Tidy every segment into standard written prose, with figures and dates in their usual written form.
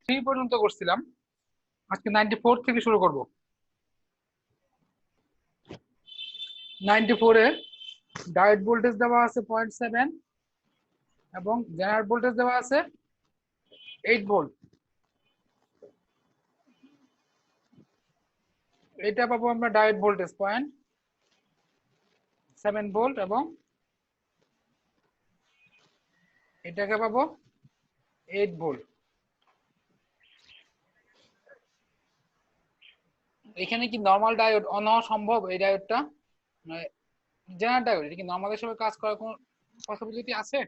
3 পর্যন্ত করছিলাম, আজকে 94 থেকে শুরু করব। 94 এর ডায়োড ভোল্টেজ দেওয়া আছে 0.7 এবং জেনারেল ভোল্টেজ দেওয়া আছে 8 ভোল্ট। এটা পাবো আমরা ডায়োড ভোল্টেজ 0.7 ভোল্ট এবং এটাকে পাবো 8 ভোল্ট। এখানে কি নরমাল ডায়োড অন হওয়া সম্ভব? এই ডায়োডটা জেনারেল ডায়োড, এটা কি নরমাল হিসেবে কাজ করার কোনো পসিবিলিটি আছে?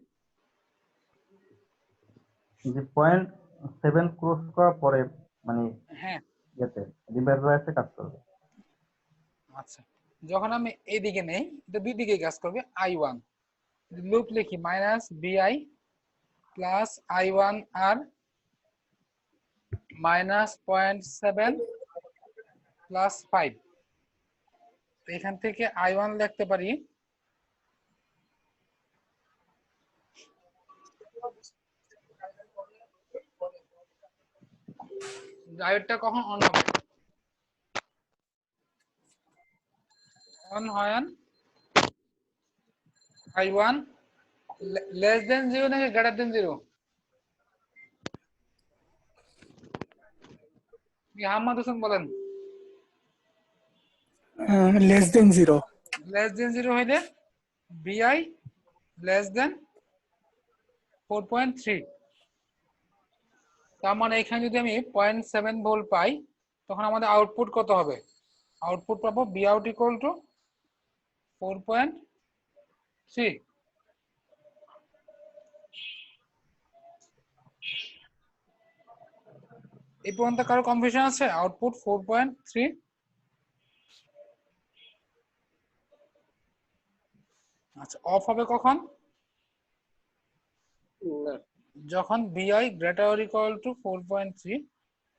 যে 0.7 ক্রস করার পরে মানে হ্যাঁ, যেতে রিভার্সে কাজ করবে। আচ্ছা, যখন আমি এইদিকে নেই, এটা দুই দিকে কাজ করবে। I1 লুপ লিখি -bi প্লাস I1 আর -0.7 প্লাস 5। এখান থেকে I1 লিখতে পারি ডায়োডটা কখন অন হবে? অন হয় I1 লেস দেন 0 নাকি গ্রেটার দেন 0? আহমদ হোসেন বলেন। Less than 0। লেস দেন 0 হইলে বিআই লেস দেন 4.3। তার মানে এখানে যদি আমি 0.7 ভোল্ট পাই, তখন আমাদের আউটপুট কত হবে? আউটপুট পাবো বি আউট ইকুয়াল টু 4.3। এই পর্যন্ত কারো কনফিউশন আছে? আউটপুট 4.3। আচ্ছা, অফ হবে কখন? যখন বিআই গ্রেটার ইকুয়াল টু 4.3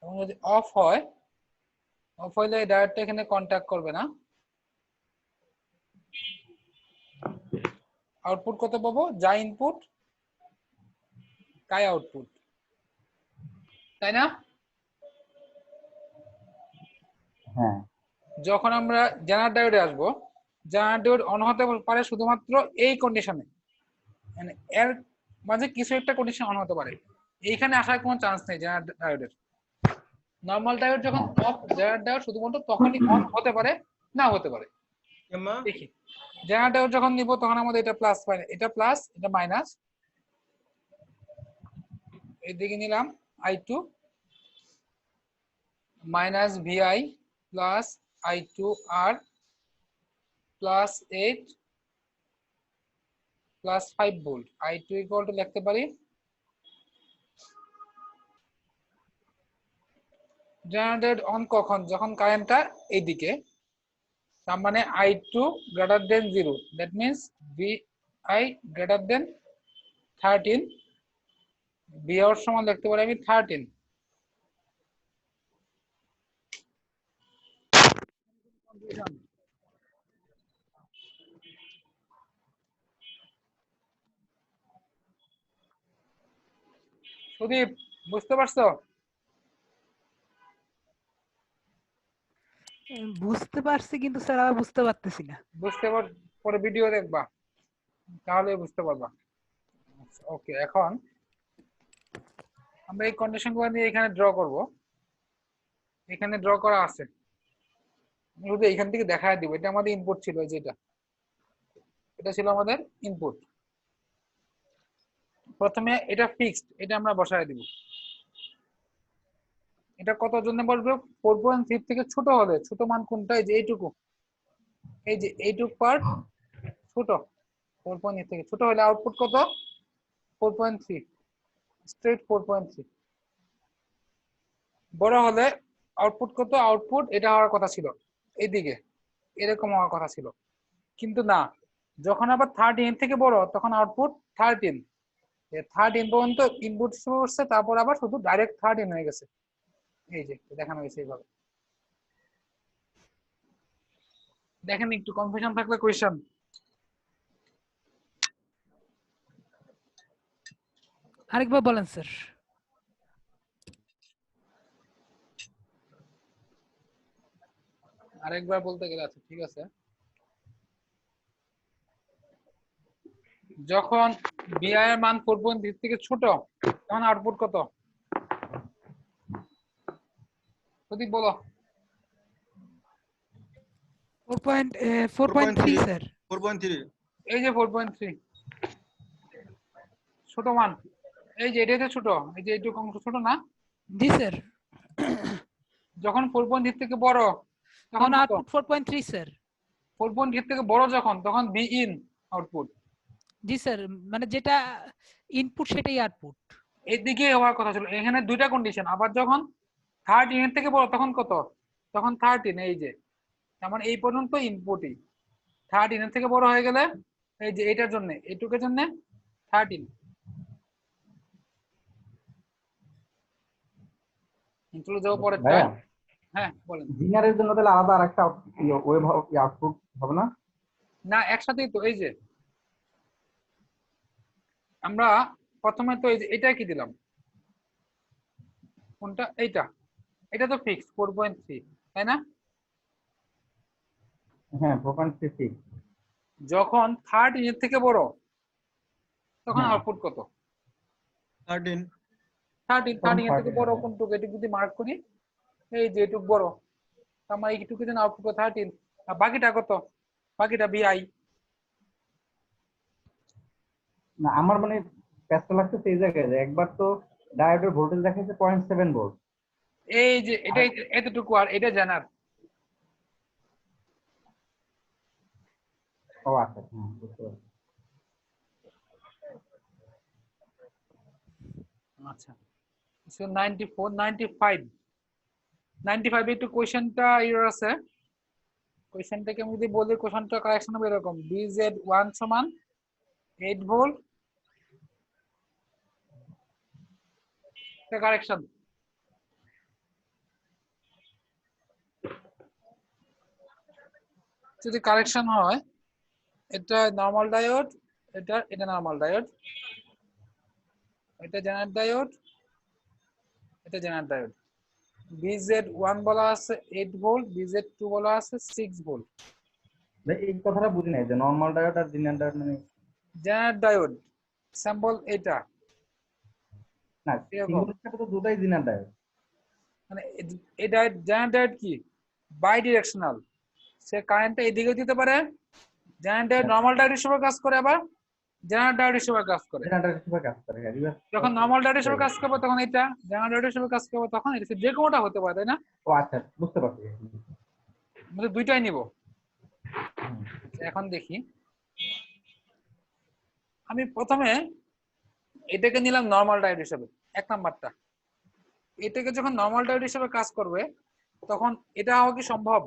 এবং যদি অফ হয়, অফ হইলে এই ডায়োডটা এখানে কন্ট্যাক্ট করবে না। আউটপুট কত পাবো? যা ইনপুট তাই আউটপুট, তাই না? হ্যাঁ, যখন আমরা জেনারেল ডায়োডে আসবো, জেনারেল ডায়োড অন হতে পারে শুধুমাত্র এই কন্ডিশনে, মানে এর মাঝে কিছু একটা কন্ডিশন অন হতে পারে। এইখানে আসার কোনো চান্স নেই জেনারেল ডায়োডের। নরমাল ডায়োড যখন অফ, জেনারেল ডায়োড শুধুমাত্র তখনই অন হতে পারে, না হতে পারে। দেখি জেনারেল ডায়োড যখন নিব, তখন আমাদের এটা প্লাস, এটা প্লাস, এটা মাইনাস। এইদিকে নিলাম I2 minus VI plus I2R plus 8 plus 5 volt. I2 equal to লিখতে পারি জেনারেটর অন কখন? যখন কারেন্টটা এইদিকে, তার মানে I2 greater than 0, that means VI greater than 13। VI সমান লিখতে পারি আমি 13। সুদীপ, বুঝতে পারছো? বুঝতে পারছি, কিন্তু স্যার আমি বুঝতে পারতেছি না। বুঝতে পরে ভিডিও দেখবা, তাহলে বুঝতে পারবা। ওকে, এখন আমরা এই কন্ডিশনগুলো নিয়ে এখানে ড্র করব। এখানে ড্র করা আছে, শুধু এখান থেকে দেখায় দিব। এটা আমাদের ইনপুট ছিল, যেটা এটা ছিল আমাদের ইনপুট। প্রথমে এটা ফিক্সড, এটা আমরা বসায় দিব। এটা কত জন্য বলবো? 4.3 থেকে ছোট হলে, ছোট মান কোনটা? এই যে এইটুকু, এই যে এইটুকু পার্ট ছোট। 4.8 থেকে ছোট হলে আউটপুট কত? 4.3, স্ট্রেট 4.3। বড় হলে আউটপুট কত? আউটপুট এটা হওয়ার কথা ছিল এইদিকে, এরকম হওয়ার কথা ছিল, কিন্তু না। যখন আবার 13 থেকে বড়, তখন আউটপুট 13। 13 পর্যন্ত ইনপুট শুরু করছে, তারপর আবার শুধু ডাইরেক্ট 13 হয়ে গেছে। এই যে দেখানো গেছে এইভাবে। দেখেন, একটু কনফিউশন থাকলে কোয়েশ্চেন। আরেকবার বলেন স্যার। আরেকবার বলতে গেলে আচ্ছা ঠিক আছে, যখন বিআই এর মান 4.3 থেকে ছোট তখন আউটপুট কত? প্রদীপ বলো। 4.3 স্যার। 4.3 এই যে 4.3 ছোট মান, এই যে এটাই তো ছোট, এই যে এইটুকু অংশ ছোট না? জি স্যার। যখন 4.3 থেকে বড় তখন তখন কত? Output 4.3 sir. 4.3 থেকে বড় যখন, তখন be in output. G sir, মানে যেটা ইনপুট সেটাই আউটপুট। এদিকে হওয়ার কথা ছিল, এখানে দুইটা কন্ডিশন। আবার যখন 13 এর থেকে বড় তখন কত? তখন 13, এই যে তার মানে এই পর্যন্ত ইনপুটই। 13 এর থেকে বড় হয়ে গেলে এই যে এটার জন্য, এইটুকের জন্য 13। চলে যাবো পরেরটা। ভাইয়া হ্যাঁ বলেন। জিনারের জন্য তাহলে আলাদা আরেকটা ওয়েব আউটপুট হবে না? না একসাথেই তো, এই যে আমরা প্রথমে তো এই যে এটা কি দিলাম, কোনটা? এইটা, এটা তো ফিক্স 4.3, তাই না? হ্যাঁ 4.3। যখন 13 এর থেকে বড় তখন হ্যাঁ আউটপুট কত? 13 13, তখন 13 এর থেকে 13 বড় হবে। কোনটুকু? এটুকু যদি মার্ক করি, এই যে এটুকু বড়, তার মানে এইটুকু জন্য আউটপুট 13। আর বাকিটা কত? বাকিটা বিআই। না আমার মানে প্যাচটা লাগছে সেই জায়গায় যে একবার তো ডায়োডের ভোল্টেজ দেখাচ্ছে 0.7 ভোল্ট। এই যে এটা আর এতটুকু, আর এটা জানার। ও আচ্ছা হ্যাঁ বুঝতে পারছি। আচ্ছা, সো 94, 95, 95 একটু কোশ্চেনটা এরর আছে। কোশ্চেনটাকে আমি যদি বলি, কোশ্চেনটা কারেকশন হবে এরকম: BZ1 সমান 8 ভোল্ট, কারেকশন। যদি কারেকশন হয়, এটা নরমাল ডায়োড, এটা নরমাল ডায়োড, এটা জেনারেট ডায়োড, এটা জেনারেট ডায়োড। BZ1 বলা আছে 8 ভোল্ট, BZ2 বলা আছে 6 ভোল্ট। ভাই এই কথাটা বুঝি নাই যে নরমাল ডায়োড আর জিনার ডায়োড মানে। জেনারেট ডায়োড স্যাম্পল এটা না এরকম, সিঙ্গেল হিসাবে তো দুটাই জিনার ডায়োড। মানে এই ডায়োড, জেনারেট ডায়োড কি বাই ডিরেকশনাল, সে কারেন্টটা এদিকে দিতে পারে। জেনারেট ডায়োড নরমাল ডায়োড হিসেবে কাজ করে, আবার জেনারেট ডায়োড হিসেবে কাজ করে। জেনারেটর হিসেবে কাজ করে, হ্যাঁ রিভার্স। যখন নরমাল ডায়োড হিসেবে কাজ করবে তখন এটা, জেনারেট ডায়োড হিসেবে কাজ করবে তখন এটা, যে কোনোটা হতে পারে, তাই না? ও আচ্ছা বুঝতে পারছি। আমরা দুইটাই নিব। হুম। এখন দেখি, আমি প্রথমে এটাকে নিলাম নরমাল ডায়োড হিসেবে, এক নাম্বারটা। এটাকে যখন নরমাল ডায়োড হিসেবে কাজ করবে তখন এটা হওয়া কি সম্ভব?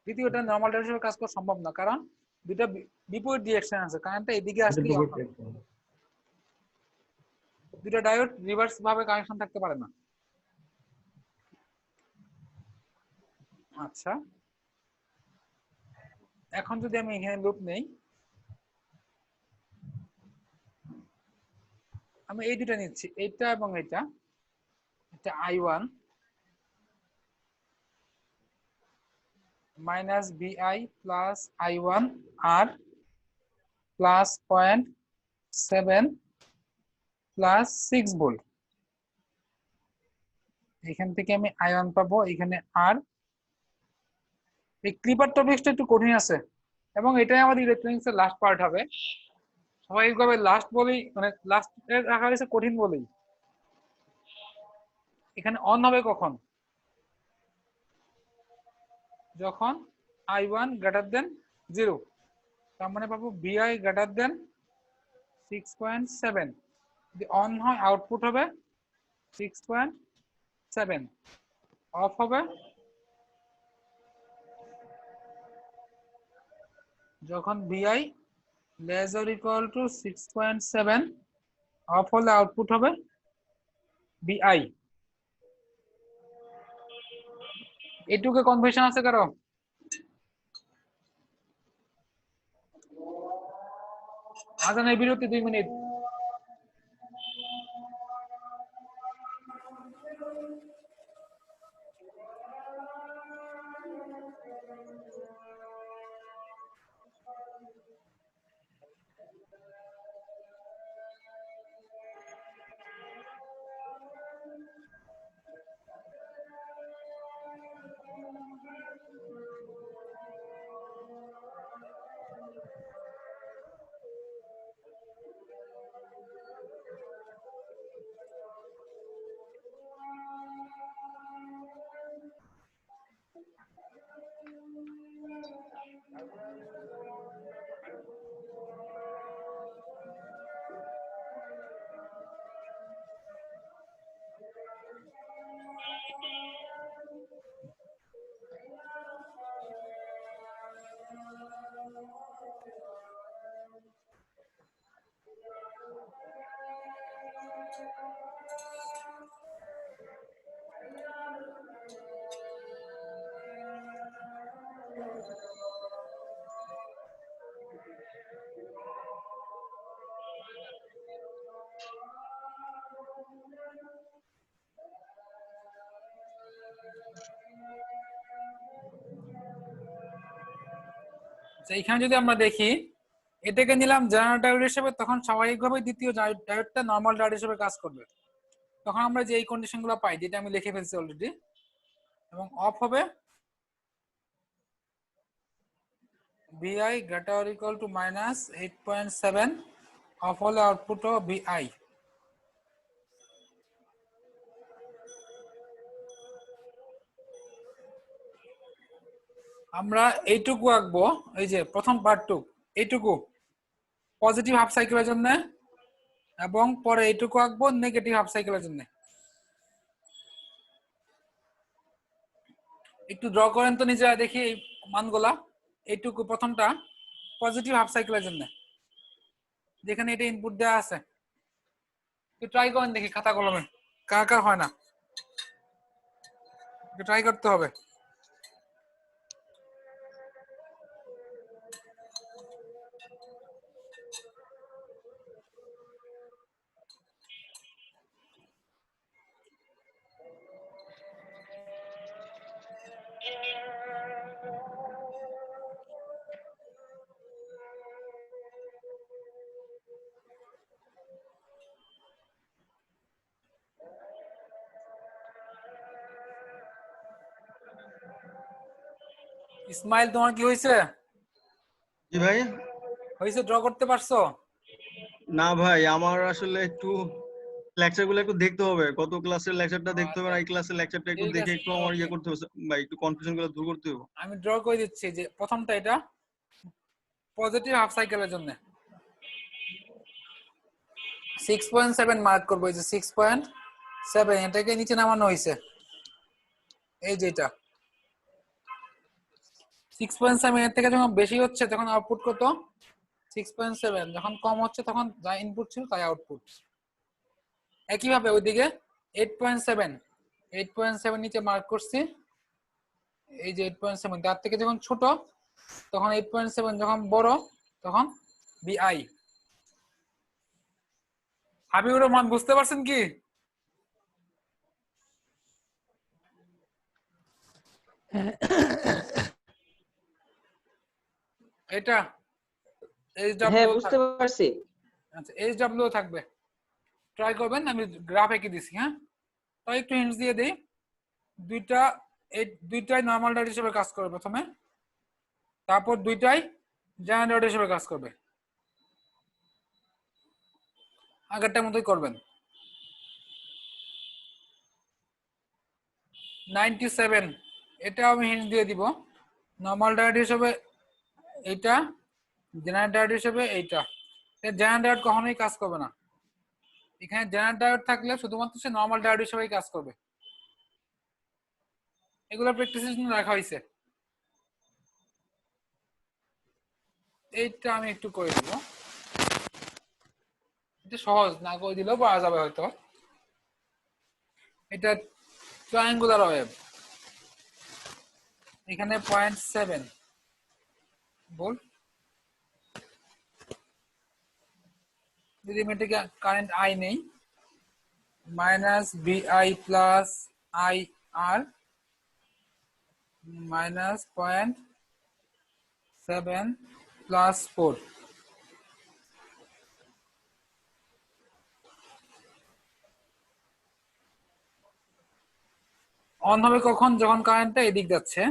দ্বিতীয়টা নরমাল ডায়োড হিসেবে কাজ করা সম্ভব না, কারণ দুইটা বিপরীত ডিরেকশন আছে, কারেন্টটা এদিকে আসলেই অন হবে। দুইটা ডায়োড রিভার্স ভাবে কানেকশন থাকতে পারে না। আচ্ছা, এখন যদি আমি এখানে লুপ নেই, আমি এই দুটা নিচ্ছি, এইটা এবং এটা। এটা I1 মাইনাস বিআই plus I1 R plus 0.7 plus 6 volt. এখান থেকে আমি I1 পাবো, এখানে আর। এই ক্লিপার টপিকসটা একটু কঠিন আছে, এবং এটাই আমাদের ইলেকট্রনিক্স এর লাস্ট পার্ট হবে। স্বাভাবিকভাবে লাস্ট বলেই, মানে লাস্ট রাখা হয়েছে কঠিন বলেই। এখানে অন হবে কখন? যখন I1 গ্রেটার দেন 0, তার মানে পাবো বিআই গ্রেটার দেন 6.7। যদি অন হয় আউটপুট হবে 6.7, অফ হবে যখন বিআই less or equal two 6.7, of হলে আউটপুট হবে বিআই। এটুকু কনফিউশন আছে কারো? আজানের বিরতি 2 মিনিট। এখানে যদি আমরা দেখি এটাকে নিলাম জেনারেল ডায়োড হিসেবে, তখন স্বাভাবিকভাবে দ্বিতীয় ডায়োডটা নরমাল ডায়োড হিসেবে কাজ করবে। তখন আমরা যে এই কন্ডিশনগুলো পাই, যেটা আমি লিখে ফেলছি অলরেডি, এবং অফ হবে VI greater or equal to -8.7, of হলে আউটপুট হবে VI। আমরা এইটুকু আঁকবো, এই যে প্রথম পার্টটুক এইটুকু পজিটিভ হাফ সাইকেলের জন্য, এবং পরে এইটুকু আঁকবো নেগেটিভ হাফ সাইকেলের জন্য। একটু ড্র করেন তো নিজেরা দেখি এই মানগুলা। এইটুকু প্রথমটা পজিটিভ হাফ সাইকেলের জন্য, যেখানে এটা ইনপুট দেওয়া আছে। একটু ট্রাই করেন দেখি খাতা কলমে, কার কার হয় না, একটু ট্রাই করতে হবে। ইসমাইল, তোমার কি হয়েছে? জি ভাই। হয়েছে, ড্র করতে পারছো? না ভাই, আমার আসলে একটু লেকচার গুলো একটু দেখতে হবে, কত ক্লাসের লেকচারটা দেখতে হবে, আর এই ক্লাসের লেকচারটা একটু ঠিক দেখে আছে, একটু আমার ওকে, ইয়ে করতে হবে ভাই, একটু কনফিউশন গুলো দূর করতে হবে। আমি ড্র করে দিচ্ছি। যে প্রথমটা এটা পজিটিভ হাফ সাইকেলের জন্য 6.7 মার্ক করবো। এই যে 6.7, এটাকে নিচে নামানো হয়েছে। এই যে এটা 6.7, এর থেকে যখন বেশি হচ্ছে তখন আউটপুট কত? 6.7। যখন কম হচ্ছে তখন যা ইনপুট ছিল তাই আউটপুট। একইভাবে ওইদিকে 8.7, 8.7 নিচে মার্ক করছি। এই যে 8.7, তার থেকে যখন ছোট তখন 8.7, যখন বড় তখন VI। হাবিবুর রহমান, বুঝতে পারছেন কি? এটা হ্যাঁ, HW বুঝতে পারছি। আচ্ছা, HW থাকবে। ট্রাই করবেন, আমি গ্রাফ এঁকে দিছি। হ্যাঁ, তাই একটু হিন্টস দিয়ে দিই। দুইটা, এই দুইটাই নরমাল ডায়োড হিসেবে কাজ করবে প্রথমে, তারপর দুইটাই জেনারেল ডায়োড হিসেবে কাজ করবে। আগেরটার মতোই করবেন। 97, এটা আমি হিন্টস দিয়ে দিব। নরমাল ডায়োড হিসেবে এইটা, জেনারেল ডায়োড হিসেবে এইটা। জেনারেল ডায়োড কখনোই কাজ করবে না। এখানে জেনারেল ডায়োড থাকলে শুধুমাত্র সে নরমাল ডায়োড হিসেবেই কাজ করবে। এগুলো প্র্যাকটিসের জন্য রাখা হয়েছে। এইটা আমি একটু করে দিব, এটা সহজ, না করে দিলেও পারা যাবে হয়তো। এটা ট্রায়াঙ্গুলার ওয়েভ, এখানে 0.7 ভোল্ট। যদি আমি এটাকে কারেন্ট আই নেই, -VI plus IR -0.7 plus 4। On হবে কখন? যখন কারেন্টটা এদিক যাচ্ছে।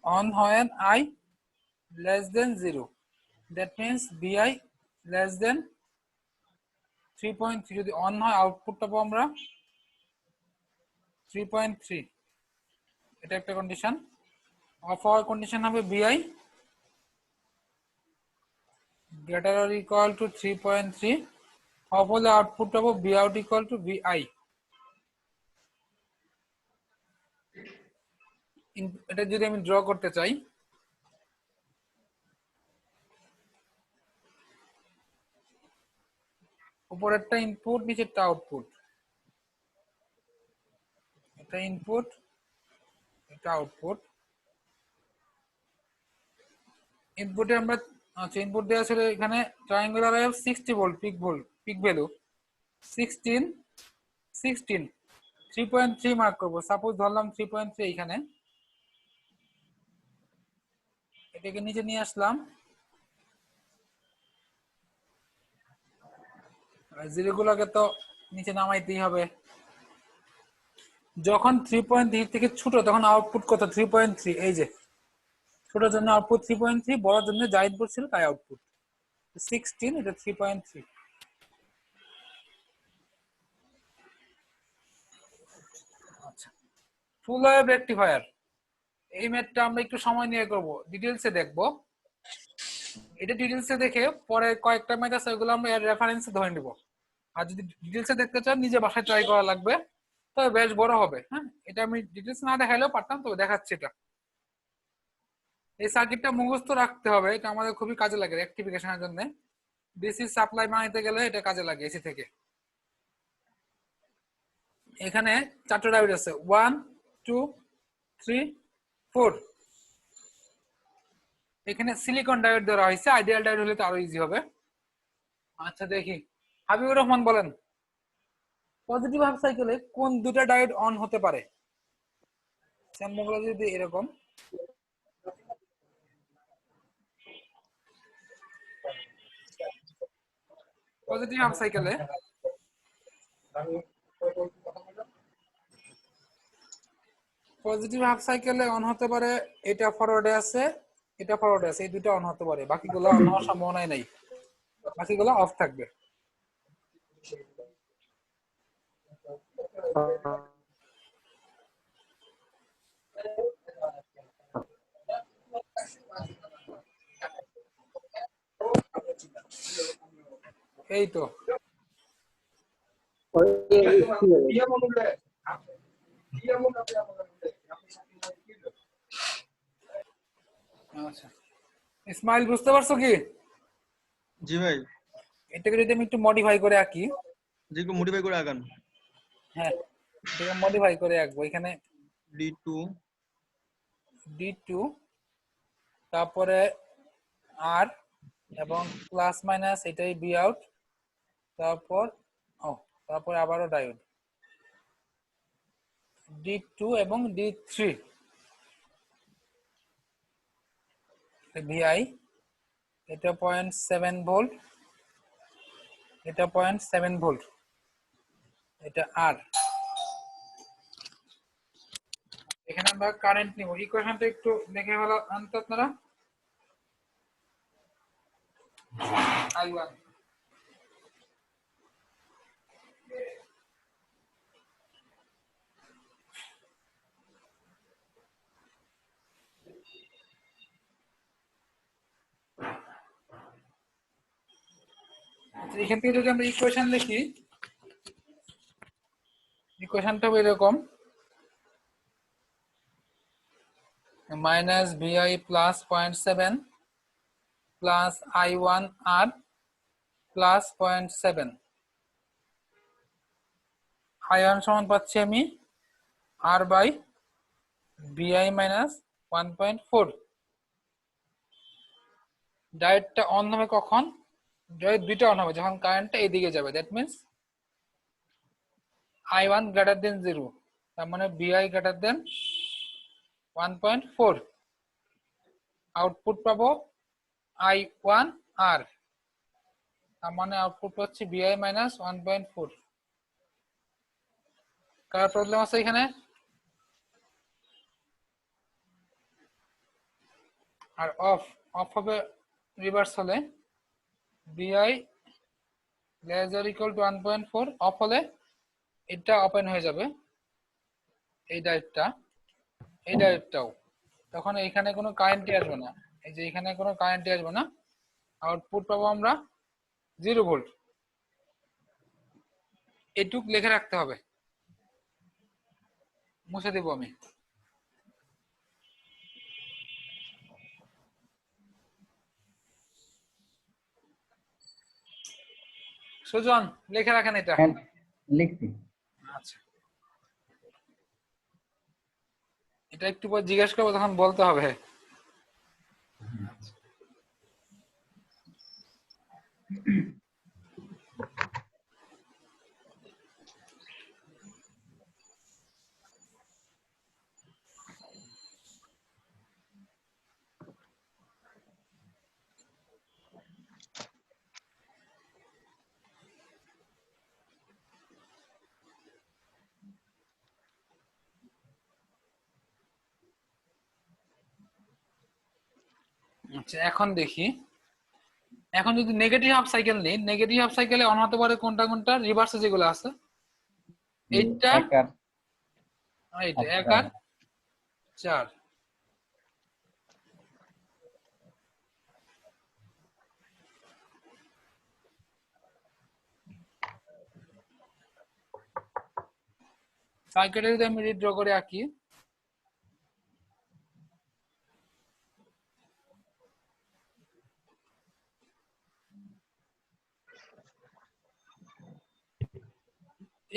অন হয় I less than 0, that means VI less than 3.3। যদি অন হয় আউটপুটটা পাবো আমরা 3.3, এটা একটা কন্ডিশন। অফ হওয়ার কন্ডিশন হবে VI greater or equal to 3.3, of হলে আউটপুট পাবো V out equal to VI। এটা যদি আমি ড্র করতে চাই, উপরেরটা ইনপুট, নিচেরটা আউটপুট। এটা ইনপুট, এটা আউটপুট। ইনপুটে আমরা, আচ্ছা, ইনপুট দেওয়া ছিল এখানে triangular wave 60 volt pick value. 16 16 3.3 mark করব। সাপোজ ধরলাম 3.3 এখানে, এটাকে নিচে নিয়ে আসলাম, জিরোগুলোকে তো নিচে নামাইতেই হবে। যখন 3.3 থেকে ছোট তখন আউটপুট কত? 3.3। এই যে ছোটর জন্য আউটপুট 3.3, বড়র জন্য যা ইনপুট ছিল তাই আউটপুট 16, এটা 3.3। আচ্ছা, ফুল ওয়েভ রেকটিফায়ার, এই ম্যাথটা আমরা একটু সময় নিয়ে করব, ডিটেইলসে দেখব। এটা ডিটেইলসে দেখে পরে কয়েকটা ম্যাথ আছে ওগুলো আমরা এর রেফারেন্সে ধরে নিব। আর যদি ডিটেইলসে দেখতে চান নিজে বাসায় ট্রাই করা লাগবে, তবে বেশ বড় হবে। হ্যাঁ, এটা আমি ডিটেইলস না দেখাইলেও পারতাম, তবে দেখাচ্ছি। এটা এই সার্কিটটা মুখস্থ রাখতে হবে, এটা আমাদের খুবই কাজে লাগে রেকটিফিকেশনের জন্য। ডিসি সাপ্লাই বানাইতে গেলে এটা কাজে লাগে এসি থেকে। এখানে 4টা ডায়োড আছে, 1 2 3 4। এখানে সিলিকন ডায়োড দেওয়া হয়েছে, আইডিয়াল ডায়োড হলে তো আরো ইজি হবে। আচ্ছা দেখি, হাবিবুর রহমান বলেন, পজিটিভ হাফ সাইকেলে কোন দুটো ডায়োড অন হতে পারে? স্যাম্পলগুলো যদি এরকম, পজিটিভ হাফ সাইকেলে অন হতে পারে, এটা ফরওয়ার্ডে আছে, এটা ফরওয়ার্ডে আছে, এই দুটো অন হতে পারে, বাকিগুলো অন হওয়ার সম্ভাবনাই নাই, বাকিগুলো অফ থাকবে। এই তো আচ্ছা, ইসমাইল বুঝতে পারছো কি? জি ভাই, এটাকে যদি আমি একটু মডিফাই করে আঁকি, জি একটু মডিফাই করে আগান। হ্যাঁ এটাকে মডিফাই করে আঁকবো। এখানে D2 D2, তারপরে আর এবং প্লাস মাইনাস এটাই বি আউট, তারপর তারপরে আবারও ডায়োড D2 এবং D3, ভিআই, এটা 0.7 ভোল্ট, এটা 0.7 ভোল্ট, এটা আর। এখানে আমরা কারেন্ট নিব। ইকুয়েশনটা একটু দেখে ভালো আনতে আপনারা। I1 এখান থেকে যদি আমরা ইকুয়েশন লিখি, ইকুয়েশনটা হবে এরকম, minus VI plus 0.7 plus I1 R plus 0.7। I1 সমান পাচ্ছি আমি আর বাই ভিআই মাইনাস 1.4। ডায়োডটা অন হবে কখন? ডায়োড দুইটা অন হবে যখন কারেন্টটা এইদিকে যাবে, that means I1 greater than 0, তার মানে ভিআই গ্রেটার দেন 1.4। আউটপুট পাবো I1 আর, তার মানে আউটপুট হচ্ছে ভিআই মাইনাস 1.4। কার প্রবলেম আছে এখানে? আর অফ হবে রিভার্স হলে, VI lesser equal to 1.4, off হলে এটা ওপেন হয়ে যাবে, এই ডায়োডটাও, তখন এখানে কোনো কারেন্টই আসবে না। এই যে এখানে কোনো কারেন্টই আসবে না, আউটপুট পাবো আমরা 0 ভোল্ট। এটুক লিখে রাখতে হবে, মুছে দেবো আমি। সুজন লিখে রাখেন এটা। হ্যাঁ, লিখছি। আচ্ছা, এটা একটু পর জিজ্ঞেস করবো, তখন বলতে হবে। আচ্ছা এখন দেখি, এখন যদি নেগেটিভ হাফ সাইকেল নেই, নেগেটিভ হাফ সাইকেলে অন হতে পারে কোনটা কোনটা, রিভার্সে যেগুলো আছে এইটা, এক আর এইটা আর 1 আর 4। সাইকেলটা যদি আমি রিড্র করে আঁকি,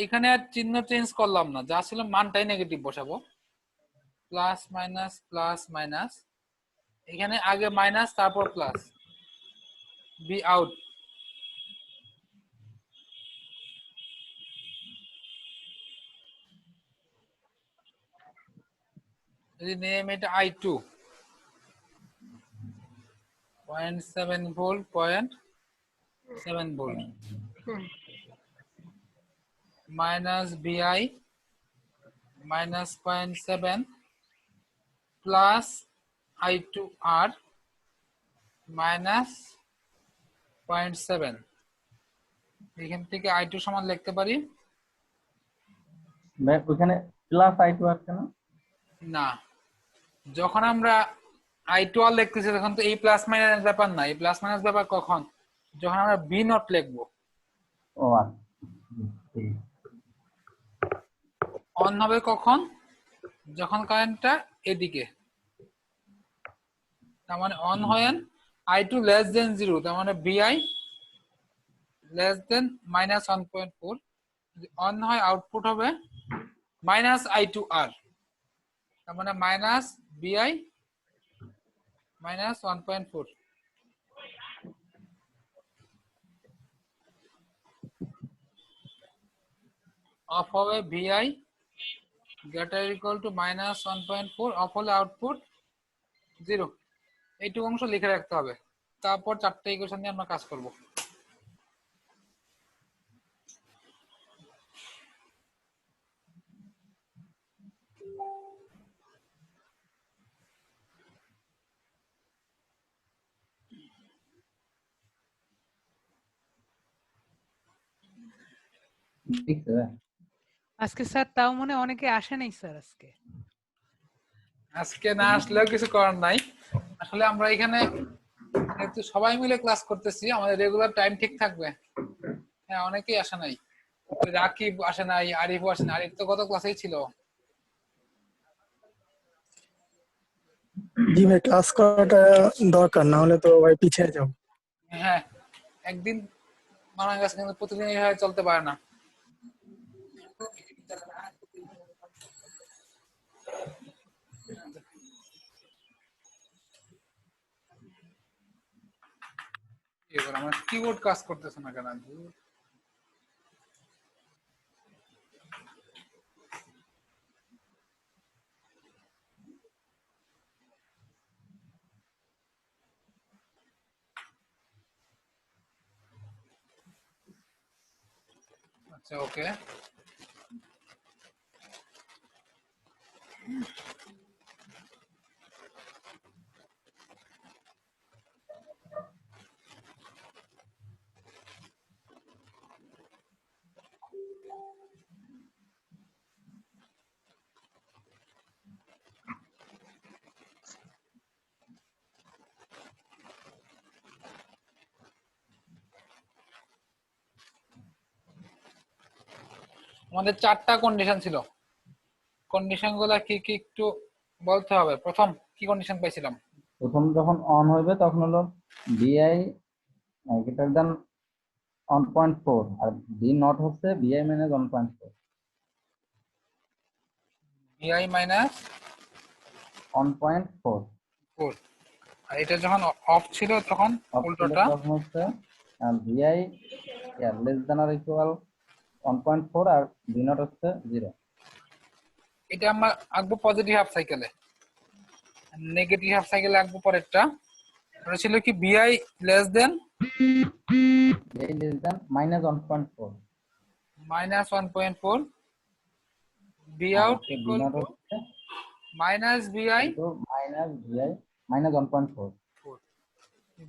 এখানে আর চিহ্ন চেঞ্জ করলাম না, যা ছিল মানটাই নেগেটিভ বসাবো, প্লাস মাইনাস, এখানে আগে মাইনাস তারপর প্লাস, বি আউট, যদি নেম এটা I2 0.7 volt, 0.7 volt, minus VI minus 0.7 plus I2R minus 0.7। এখান থেকে I2 সমান লিখতে পারি, ওখানে প্লাস I2 আসছে না? না যখন আমরা I2R লিখতেছি তখন তো এই প্লাস মাইনাস ব্যাপার না, এই প্লাস মাইনাস ব্যাপার কখন, যখন আমরা বি নট লিখবো। ও আচ্ছা, ঠিক। অন হবে কখন, যখন কারেন্টটা এদিকে, তার মানে অন হয় I2 লেস দেন 0, তার মানে VI less than minus 1.4, on হয় আউটপুট হবে মাইনাস I2R, তার মানে মাইনাস বিআই মাইনাস 1.4। অফ হবে VI greater equal to minus 1.4, off হলে আউটপুট 0। এইটুকু অংশ লিখে রাখতে হবে, তারপর 4টে ইকুয়েশন নিয়ে আমরা কাজ করব। ঠিক আছে। আজকে স্যার তাও মনে হয় অনেকে আসে নাই স্যার আজকে। আজকে না আসলেও কিছু করার নাই, আসলে আমরা এখানে যেহেতু সবাই মিলে ক্লাস করতেছি, আমাদের রেগুলার টাইম ঠিক থাকবে। হ্যাঁ অনেকেই আসে নাই, রাকিব আসে নাই, আরিফও আসে নাই, আরিফ তো গত ক্লাসেই ছিল। জি ভাই, ক্লাস করাটা দরকার, না হলে তো ভাই পিছিয়ে যাও। হ্যাঁ একদিন মানা গেছে, কিন্তু প্রতিদিন এইভাবে চলতে পারে না। এবার আমার কিবোর্ড কাজ করতেছে না কেন? আচ্ছা ওকে, আমাদের 4টা কন্ডিশন ছিল, কন্ডিশন গুলা কি কি একটু বলতে হবে। প্রথম কি কন্ডিশন পাইছিলাম? প্রথম যখন অন হবে তখন হলো বিআই গ্রেটার দেন 1.4 আর বি নট হচ্ছে বিআই মাইনাস 1.4। বিআই মাইনাস 1.4 4, আর এটা যখন অফ ছিল তখন উল্টোটা, তখন হচ্ছে বিআই লেস দেন আর ইকুয়াল 1.4 আর বি নট হচ্ছে 0। এটা আমরা আঁকবো পজিটিভ হাফ সাইকেলে, নেগেটিভ হাফ সাইকেলে আঁকবো পরেরটা। ওটা ছিল কি বিআই less than VI less than minus 1.4 minus 1.4, V out V equal not to হচ্ছে minus VI minus VI minus 1.4।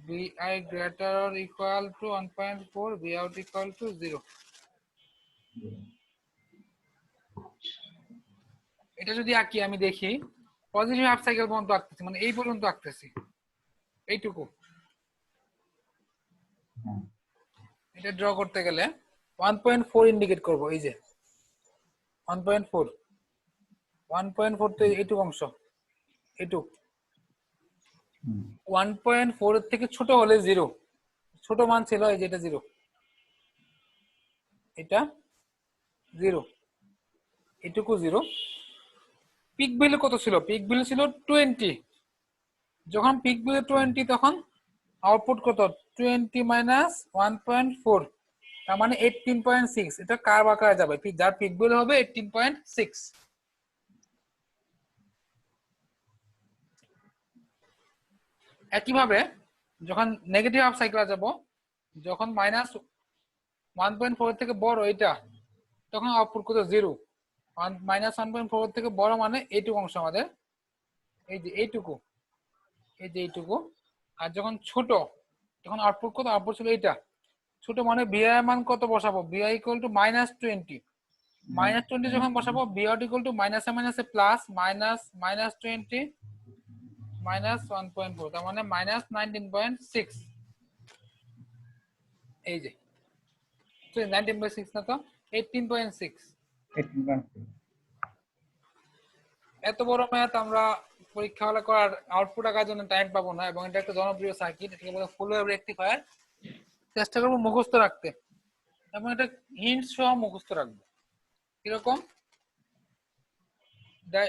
VI greater or equal to 1.4, V out equal to 0. এটা যদি আঁকি আমি দেখি পজিটিভ হাফ সাইকেল পর্যন্ত আঁকতেছি, মানে এই পর্যন্ত আঁকতেছি, এইটুকু। হ্যাঁ এটা ড্র করতে গেলে 1.4 ইন্ডিকেট করব, এই যে 1.4, 1.4 তো এইটুকু অংশ, এইটুকু। হুম 1.4 এর থেকে ছোট হলে 0, ছোট মান ছিল এই যে এটা 0, এটা 0, এটুকু 0। পিক ভ্যালু কত ছিল? পিক ভ্যালু ছিল 20। যখন পিক ভ্যালু 20 তখন আউটপুট কত? 20 মাইনাস 1.4, তার মানে 18.6। এটা কার্ভ আকারে যাবে, যার পিক ভ্যালু হবে 18.6। একইভাবে যখন নেগেটিভ হাফ সাইকেলে যাব, যখন মাইনাস 1.4 থেকে বড় এটা, তখন আউটপুট কত? 0। মাইনাস 1.4 থেকে বড় মানে এইটুকু অংশ আমাদের, এই যে এইটুকু, এই যে এইটুকু। আর যখন ছোট তখন আউটপুট কত? আউটপুট ছিল এইটা। ছোট মানে ভিআই মান কত বসাবো? ভিআই ইকুয়াল টু -20, -20 যখন বসাবো ভি আউট ইকুয়াল টু মাইনাসে মাইনাসে প্লাস, -20 -1.4, তার মানে -19.6। এই যে 19.6 না তো 18.6। 18.6 এত বড় ম্যাথ আমরা পরীক্ষা হলে করার আউটপুট আঁকার জন্য টাইম পাবো না, এবং এটা একটা জনপ্রিয় সার্কিট, এটাকে বলে ফুল ওয়েভ রেকটিফায়ার। চেষ্টা করবো মুখস্থ রাখতে, এবং এটা হিন্টস সহ মুখস্থ রাখবো। কিরকম?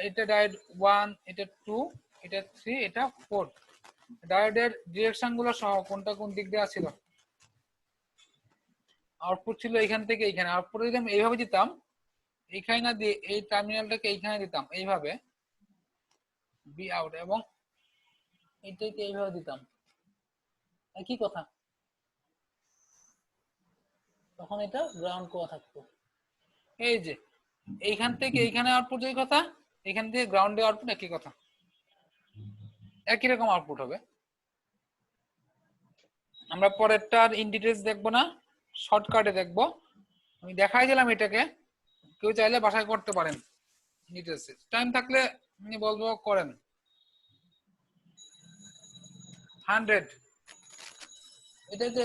এটা ডায়োড 1, এটা 2, এটা 3, এটা 4। ডায়োডের ডিরেকশন গুলো সহ কোনটা কোন দিক দিয়ে ছিল। আউটপুট ছিল এখান থেকে এইখানে। আউটপুট যদি আমি এইভাবে দিতাম, এইখানে না দিয়ে এই টার্মিনালটাকে এইখানে দিতাম এইভাবে, বি আউট, এবং এইটাকে এইভাবে দিতাম, একই কথা, তখন এটা গ্রাউন্ড করা থাকতো। এই যে এইখান থেকে এইখানে আউটপুট এই কথা, এখান থেকে গ্রাউন্ডে আউটপুট একই কথা, একই রকম আউটপুট হবে। আমরা পরেরটার ইন ডিটেইলস দেখবো না, শর্টকাটে দেখবো। আমি দেখাই দিলাম এটাকে, কেউ চাইলে বাসায় করতে পারেন ডিটেইলসে, টাইম থাকলে আমি বলবো করেন। 100, এটাকে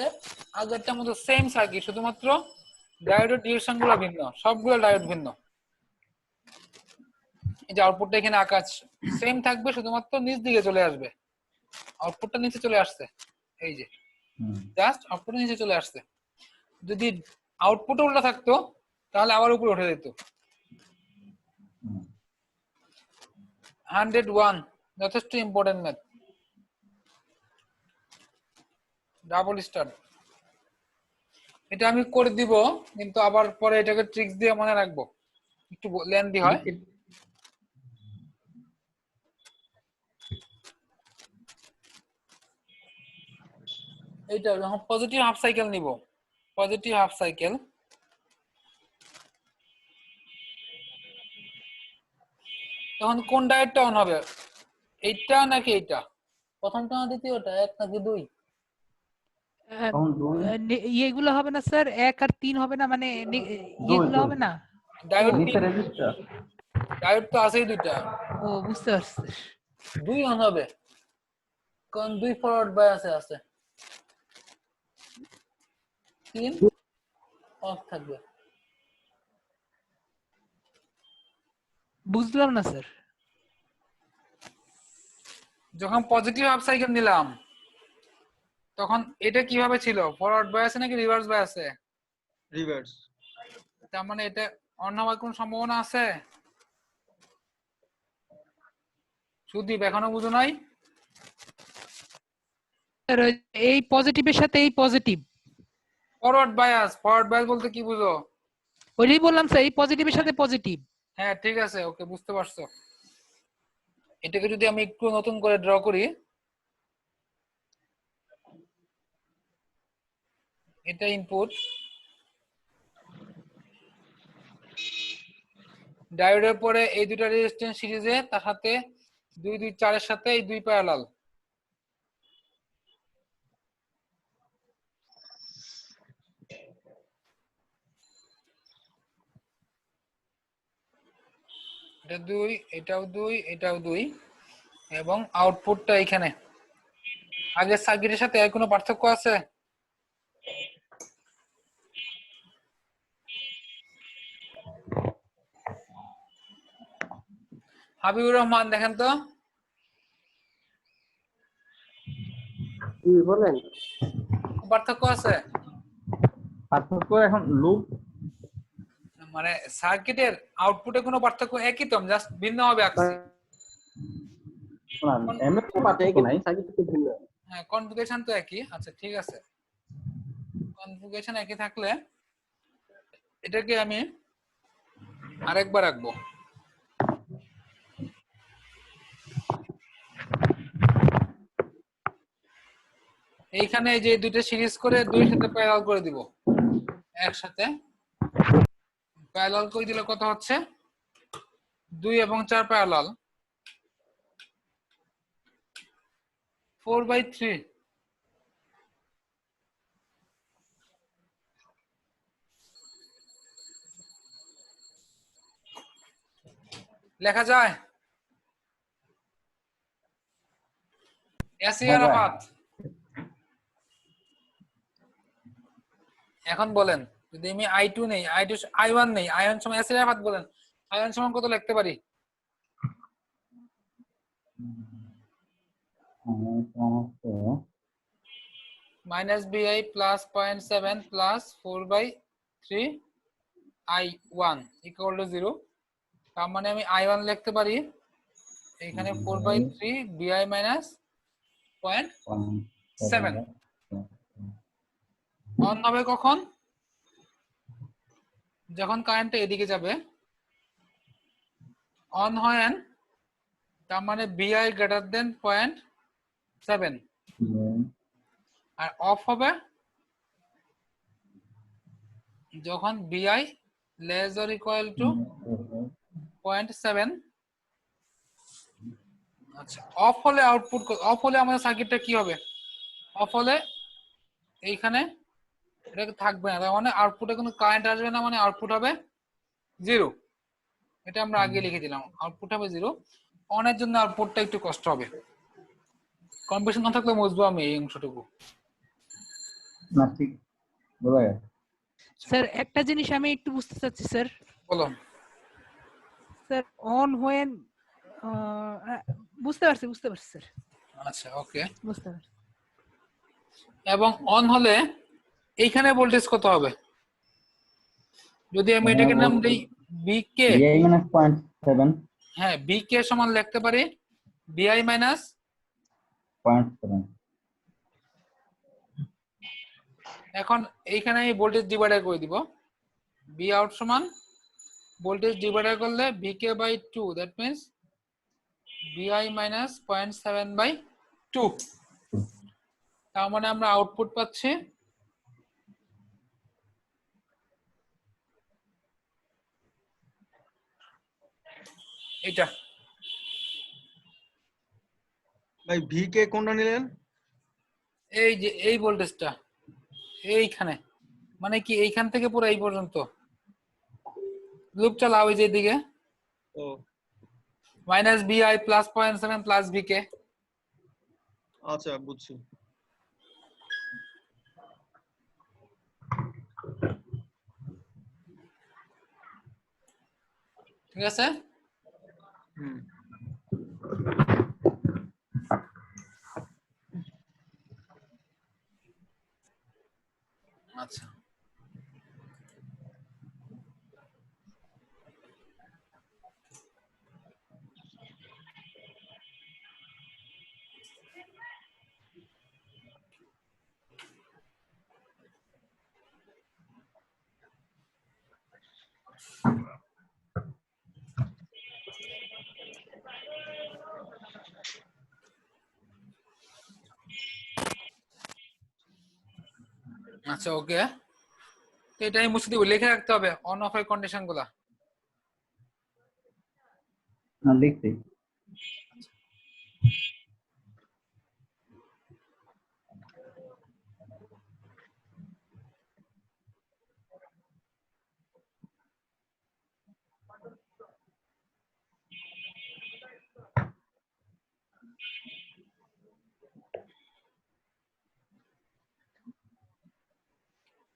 আগেরটার মতো সেম সার্কিট, শুধুমাত্র ডায়োডের ডিরেকশন গুলো ভিন্ন, সবগুলো ডায়োড ভিন্ন। এই যে আউটপুটটা এখানে আকাশ সেম থাকবে, শুধুমাত্র নিচ দিকে চলে আসবে, আউটপুটটা নিচে চলে আসছে, এই যে জাস্ট আউটপুট নিচে চলে আসছে। যদি আউটপুট উল্টা থাকতো তাহলে আবার উপরে উঠে যেত। 101 যথেষ্ট ইম্পর্টেন্ট ম্যাথ, ডাবল স্টার। এটা আমি করে দিব, কিন্তু আবার পরে এটাকে ট্রিক্স দিয়ে মনে রাখবো, একটু লেন্দি হয়। এইটা যখন পজিটিভ হাফ সাইকেল নিব, পজিটিভ হাফ সাইকেল, তখন কোন ডায়োডটা অন হবে? এইটা নাকি এইটা? প্রথমটা না দ্বিতীয়টা, 1 নাকি 2? তখন 2 ইয়েগুলো হবে না স্যার, 1 আর 3 হবে না, মানে 2 ইয়েগুলো 2 হবে না? ডায়োড নিচে রেজিস্টার। ডায়োড তো আছেই দুইটা, ও বুঝতে পারছি। 2 অন হবে, কারণ 2 ফরওয়ার্ড বায়াসে আছে, 3 অফ থাকবে। বুঝলাম না স্যার। যখন পজিটিভ হাফ সাইকেল নিলাম তখন এটা কিভাবে ছিল? ফরওয়ার্ড বায়াসে নাকি রিভার্স বায়াসে? রিভার্স। তার মানে এটা অন হওয়ার কোন সম্ভাবনা আছে? সুদীপ এখনো বুঝো নাই? স্যার এই পজিটিভের সাথে এই পজিটিভ, ফরওয়ার্ড বায়াস বলতে কি বুঝো? ওইটাই বললাম স্যার, এই পজিটিভের সাথে পজিটিভ। হ্যাঁ ঠিক আছে, ওকে বুঝতে পারছো। এটাকে যদি আমি একটু নতুন করে ড্র করি, এটা ইনপুট, ডায়োডের পরে এই দুটো রেজিস্ট্যান্স সিরিজে, তার সাথে 2 2 4 এর সাথে এই 2 প্যারালাল, এটা 2, এটাও 2, এটাও 2 এবং আউটপুটটা এখানে। আগের সার্কিটের সাথে এর কোনো পার্থক্য আছে? হাবিবুর রহমান দেখেন তো। বলেন। পার্থক্য আছে? পার্থক্য এখন লুপ মানে সার্কিটের আউটপুটে কোনো পার্থক্য একই তো, জাস্ট ভিন্ন হবে আঁকছি। এমএস তো পার্থক্য নাই। হ্যাঁ, কনফিগারেশন তো একই। আচ্ছা ঠিক আছে, কনফিগারেশন একই থাকলে এটাকে আমি আরেকবার রাখবো। এইখানে এই যে দুইটা সিরিজ করে দুইয়ের সাথে প্যারালাল করে দিব, একসাথে প্যারালাল করে দিলে কত হচ্ছে? 2 এবং 4 প্যারালাল 4/3। লেখা যায়? হ্যাঁ ভাই। আরাফাত এখন বলেন, যদি আমি i2 নেই, i2 i1 নেই, i1 সমান আরাফাত বলেন i1 সমান কত লিখতে পারি? -bi plus 0.7 plus 4/3 i1 equal to 0। তার মানে আমি i1 লিখতে পারি এখানে 4/3 bi minus 0.7। অন হবে কখন? যখন কারেন্টটা এদিকে যাবে অন হয়, তার মানে bi গ্রেটার দেন 0.7। আর অফ হবে যখন bi less or equal to 0.7। আচ্ছা, অফ হলে আউটপুট, অফ হলে আমাদের সার্কিটটা কি হবে? অফ হলে এইখানে এটা থাকবে না, তার মানে আউটপুটে কোনো কারেন্ট আসবে না, মানে আউটপুট হবে 0। এটা আমরা আগে লিখে দিলাম, আউটপুট হবে 0। অনের জন্য আউটপুটটা একটু কষ্ট হবে। কনফিউশন না থাকলে বুঝবো আমি এই অংশটুকু। না ঠিক বোঝা গেছে। স্যার একটা জিনিস আমি একটু বুঝতে চাচ্ছি স্যার। বলো। স্যার অন হোয়েন বুঝতে পারছি স্যার। আচ্ছা ওকে। বুঝতে পারছি। এবং অন হলে এইখানে ভোল্টেজ কত হবে? যদি আমি এটাকে নাম দেই বিকে, bi minus 0.7 হ্যাঁ বিকে সমান লিখতে পারি বিআই মাইনাস 0.7। এখন এইখানে আমি ভোল্টেজ ডিভাইডার করে দিব। বি আউট সমান ভোল্টেজ ডিভাইডার করলে ভিকে বাই 2, দ্যাট মিন্স বিআই মাইনাস 0.7/2। তার মানে আমরা আউটপুট পাচ্ছি এটা। ভাই ভি কে কোনটা নিলেন? এই যে এই ভোল্টেজটা এইখানে, মানে কি এইখান থেকে পুরো এই পর্যন্ত লুপ চালাও এই যে দিকে ও মাইনাস বিআই প্লাস 0.7 প্লাস ভিকে। আচ্ছা বুঝছি। ঠিক আছে। হুম। আচ্ছা আচ্ছা ওকে। তো এটা আমি মুছে দিব, লিখে রাখতে হবে অন অফ এর কন্ডিশন গুলা। না লিখছি।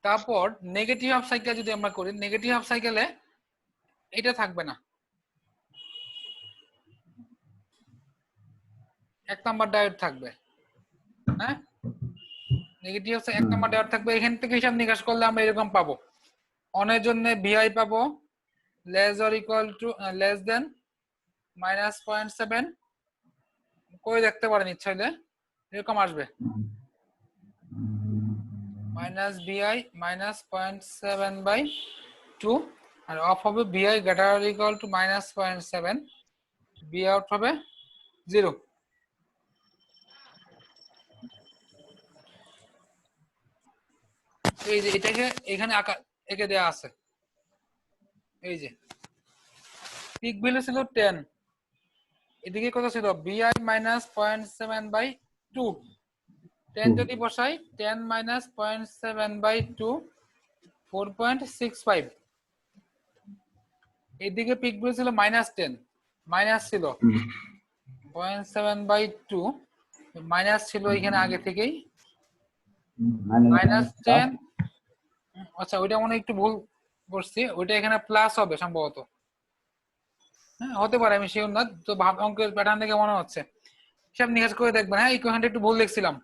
তারপর নেগেটিভ হাফ সাইকেল যদি আমরা করি, নেগেটিভ হাফ সাইকেলে এটা থাকবে না, 1 নাম্বার ডায়োড থাকবে। হ্যাঁ, নেগেটিভ হাফ 1 নাম্বার ডায়োড থাকবে। এখান থেকে হিসাব নিকাশ করলে আমরা এরকম পাবো, অনের জন্য ভিআই পাবো less or equal two less than -0.7 করে দেখতে পারেন ইচ্ছা হলে, এরকম আসবে -vi -0.7/2, আর অফ হবে vi greater or equal to -0.7, be out হবে 0। এই যে এটাকে এখানে আঁকা এঁকে দেওয়া আছে, এই যে পিক ভ্যালু ছিল 10, এদিকে কত ছিল vi -0.7/2, 10 যদি বসাই 10 -0.7/2 4.65, এদিকে পিক ভ্যালু ছিল -10, মাইনাস ছিল 0.7/2, মাইনাস ছিল এখানে আগে থেকেই -10। আচ্ছা ওইটা মনে হয় একটু ভুল করছি, ওইটা এখানে প্লাস হবে সম্ভবত, হ্যাঁ হতে পারে, আমি শিওর না, তো ভাব অঙ্কের প্যাটার্ন থেকে মনে হচ্ছে। হিসাব নিকাশ করে দেখবেন। হ্যাঁ ইকুয়েশনটা একটু ভুল লিখছিলাম,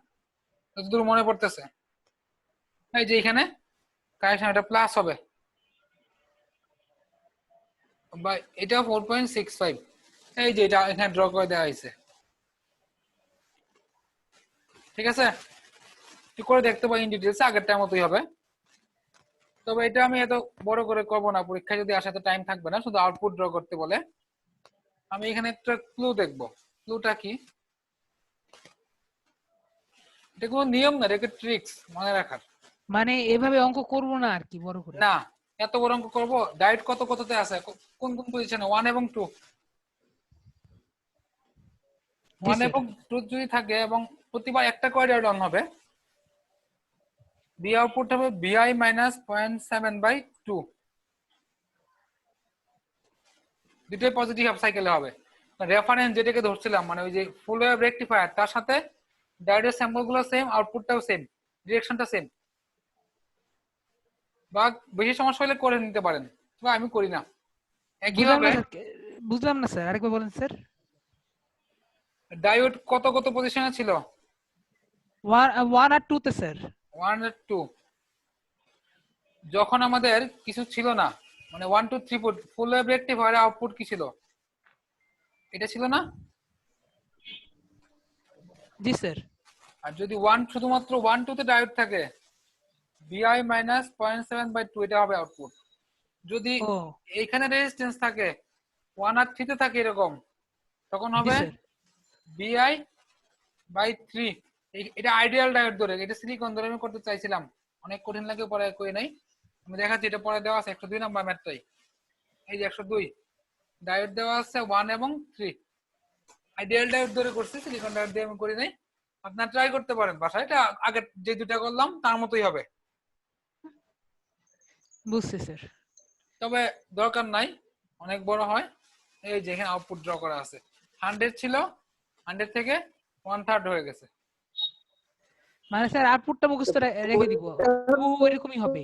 যতদূর মনে পড়তেছে। এই যে এখানে কারেকশন, এটা প্লাস হবে, বা এটা 4.65, এই যে এটা এখানে ড্র করে দেওয়া হয়েছে। ঠিক আছে, একটু করে দেখতে পাই ইন ডিটেইলস, আগেরটার মতোই হবে। তবে এটা আমি এত বড় করে করব না, পরীক্ষায় যদি আসে তো টাইম থাকবে না, শুধু আউটপুট ড্র করতে বলে। আমি এখানে একটা ক্লু দেখব। ক্লুটা কি? এটা কোনো নিয়ম না, এটা ট্রিক্স মনে রাখার। মানে এভাবে অঙ্ক করব না আর কি বড় করে। না, এত বড় অঙ্ক করব? ডায়েট কত কততে আছে, কোন কোন পজিশনে, 1 এবং 2। 1 এবং 2 যদি থাকে এবং প্রতিবার একটা করে ডায়োড অন হবে, বি আউটপুট হবে vi -0.7/2, দুটোই পজিটিভ হাফ সাইকেলে হবে। রেফারেন্স যেটাকে ধরছিলাম, মানে ওই যে ফুল ওয়েভ রেকটিফায়ার, তার সাথে ডায়োডের স্যাম্পল গুলো সেম, আউটপুটটাও সেম, ডিরেকশনটা সেম। বা বেশি সমস্যা হলে করে নিতে পারেন, বা আমি করি না। একইভাবে বুঝলাম না স্যার, আরেকবার বলেন স্যার। ডায়োড কত কত পজিশনে ছিল? 1 আর 2 তে স্যার। 1 আর 2। যখন আমাদের কিছু ছিল না, মানে 1 2 3 4 ফুল ওয়েভ রেকটিফায়ার আউটপুট কি ছিল? এটা ছিল না? জি স্যার। আর যদি 1 শুধুমাত্র 1 2 তে ডায়োড থাকে, vi -0.7/2 এটা হবে আউটপুট। যদি এইখানে রেজিস্ট্যান্স থাকে 1 আর 3 তে থাকে এরকম, তখন হবে vi/3। এটা আইডিয়াল ডায়োড ধরে, এটা সিলিকন ধরে আমি করতে চাইছিলাম, অনেক কঠিন লাগে, পরে কই নাই। আমি দেখাচ্ছি, এটা পরে দেওয়া আছে 102 নাম্বার ম্যাথটাই। এই যে 102 ডায়োড দেওয়া আছে 1 এবং 3, আইডিয়াল ডায়োড ধরে করছি, সিলিকন ডায়োড দিয়ে আমি করি নাই। আপনারা ট্রাই করতে পারেন বাসায়, এটা আগে যে দুটা করলাম তার মতোই হবে। বুঝছি স্যার। তবে দরকার নাই, অনেক বড় হয়। এই যে এখানে আউটপুট ড্র করা আছে, 100 ছিল, 100 থেকে 1/3 হয়ে গেছে। মানে স্যার আউটপুটটা মুখস্থ রেখে দিব, ওইরকমই হবে।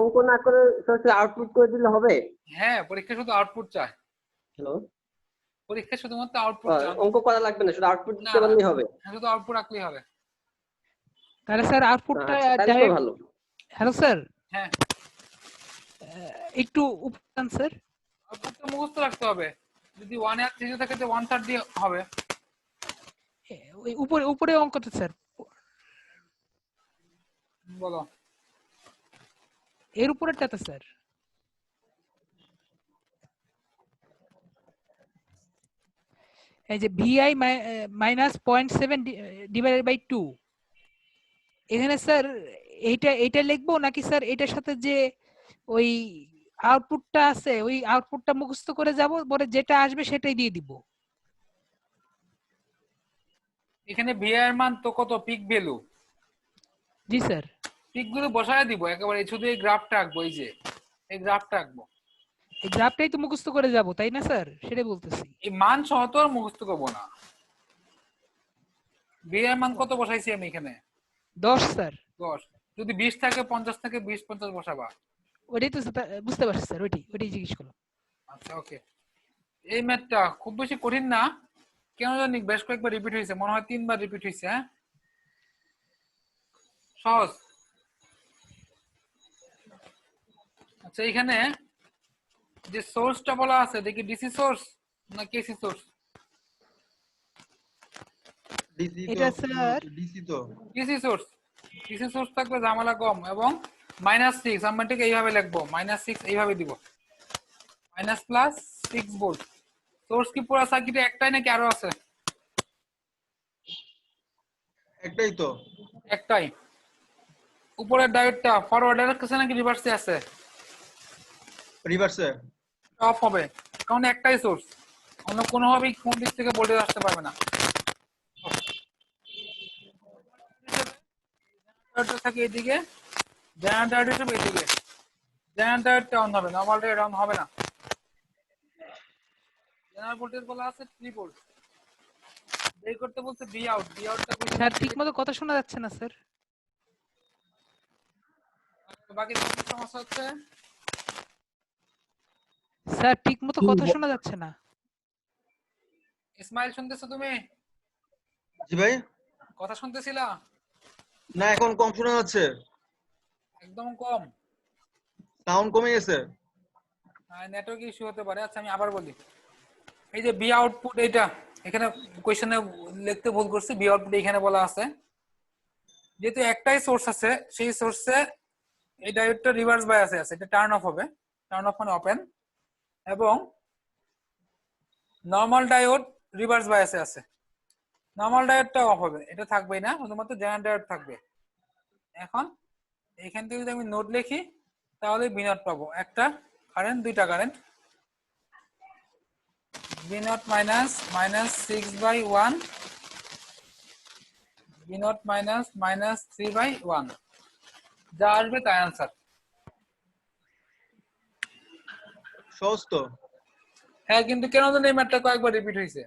অঙ্ক না করে সরাসরি আউটপুট করে দিলে হবে? হ্যাঁ, পরীক্ষা শুধু আউটপুট চায়। হ্যালো, পরীক্ষা শুধুমাত্র আউটপুট চায়, অঙ্ক করা লাগবে না, শুধু আউটপুট দিতে পারলেই হবে। শুধু আউটপুট রাখলেই হবে। তাহলে স্যার আউটপুটটা তাহলে তো ভালো। হ্যালো স্যার, হ্যাঁ একটু উপরান স্যার। আউটপুটটা মুখস্থ রাখতে হবে। যদি 1 আর 3 থাকে তো 1/3 দিয়ে হবে। ওই উপরে উপরে অঙ্কটা স্যার বলো, এর উপরেরটাতে স্যার। এই যে vi -0.7/2, এখানে স্যার এইটা লিখবো নাকি স্যার এটার সাথে যে ওই আউটপুটটা আছে ওই আউটপুটটা মুখস্থ করে যাব, পরে যেটা আসবে সেটাই দিয়ে দিব? এখানে vi এর মান তো কত, পিক ভ্যালু। জি স্যার। পিক গুলো বসায় দিব একেবারে, শুধু এই গ্রাফটা আঁকবো, এই যে এই গ্রাফটা আঁকবো। এই গ্রাফটাই তো মুখস্থ করে যাব, তাই না স্যার? সেটাই বলতেছি। এই মান সহ তো আর মুখস্থ করবো না। vi এর মান কত বসাইছি আমি এখানে? 10 স্যার। 10। যদি 20 থাকে 50 থেকে 20 50 বসাবা। ওইটাই তো বুঝতে পারছি স্যার, ওইটাই জিজ্ঞেস করলাম। আচ্ছা ওকে, এই ম্যাথটা খুব বেশি কঠিন না, কেন জানি বেশ কয়েকবার রিপিট হয়েছে, মনে হয় 3বার রিপিট হয়েছে। হ্যাঁ সহজ। আচ্ছা এখানে যে সোর্সটা বলা আছে দেখি ডিসি সোর্স না কেসি সোর্স? ডিসি তো এটা স্যার ডিসি তো ডিসি সোর্স। ডিসি সোর্স থাকলে ঝামেলা কম, এবং -6 আমরা ঠিক এইভাবে লিখবো, -6 এইভাবে দিব, মাইনাস প্লাস 6 ভোল্ট। সোর্স কি পুরো সার্কিটে একটাই নাকি আরো আছে? একটাই তো। একটাই। উপরের ডায়োডটা ফরওয়ার্ডের কাছে নাকি রিভার্সে আছে? রিভার্সে। অফ হবে, কারণ একটাই সোর্স, অন্য কোনোভাবেই কোন দিক থেকে ভোল্টেজ আসতে পারবে না। ডায়োডটা থাকে এদিকে, জেনারেটর হিসেবে এদিকে। জেনারেটরটা অন হবে, নরমাল ডায়োড অন হবে না। জেনারেল ভোল্টেজ বলা আছে 3 ভোল্ট, বের করতে বলছে বি আউট। বি আউটটা স্যার ঠিকমতো কথা শোনা যাচ্ছে না স্যার। বাকি সমস্যা হচ্ছে স্যার ঠিকমতো কথা শোনা যাচ্ছে না। ইসমাইল, শুনতেছো তুমি? জি ভাই। কথা শুনতেছিলা? না এখন কম শোনা যাচ্ছে, একদম কম। সাউন্ড কমে গেছে। নেটওয়ার্ক ইস্যু হতে পারে। আচ্ছা আমি আবার বলি, এই যে বি আউটপুট, এটা এখানে কোশ্চেনে লিখতে ভুল করছি, বি আউটপুট এখানে বলা আছে যেহেতু একটাই সোর্স আছে, সেই সোর্সে এই ডায়োডটা রিভার্স বায়াসে আছে, এটা টার্ন অফ হবে। টার্ন অফ মানে ওপেন, এবং নরমাল ডায়োড রিভার্স বায়াসে আছে। নরমাল ডায়োডটা অফ হবে, এটা থাকবেই না, শুধুমাত্র জেনারেল ডায়োড থাকবে। এখন এখান থেকে যদি আমি নোট লিখি তাহলে বি নট পাবো, একটা কারেন্ট, দুইটা current. V not minus -6/1, V not minus -3/1, যা আসবে তাই আনসার। সহজ তো। হ্যাঁ, কিন্তু কেন জানি এই ম্যাথটা কয়েকবার রিপিট হয়েছে।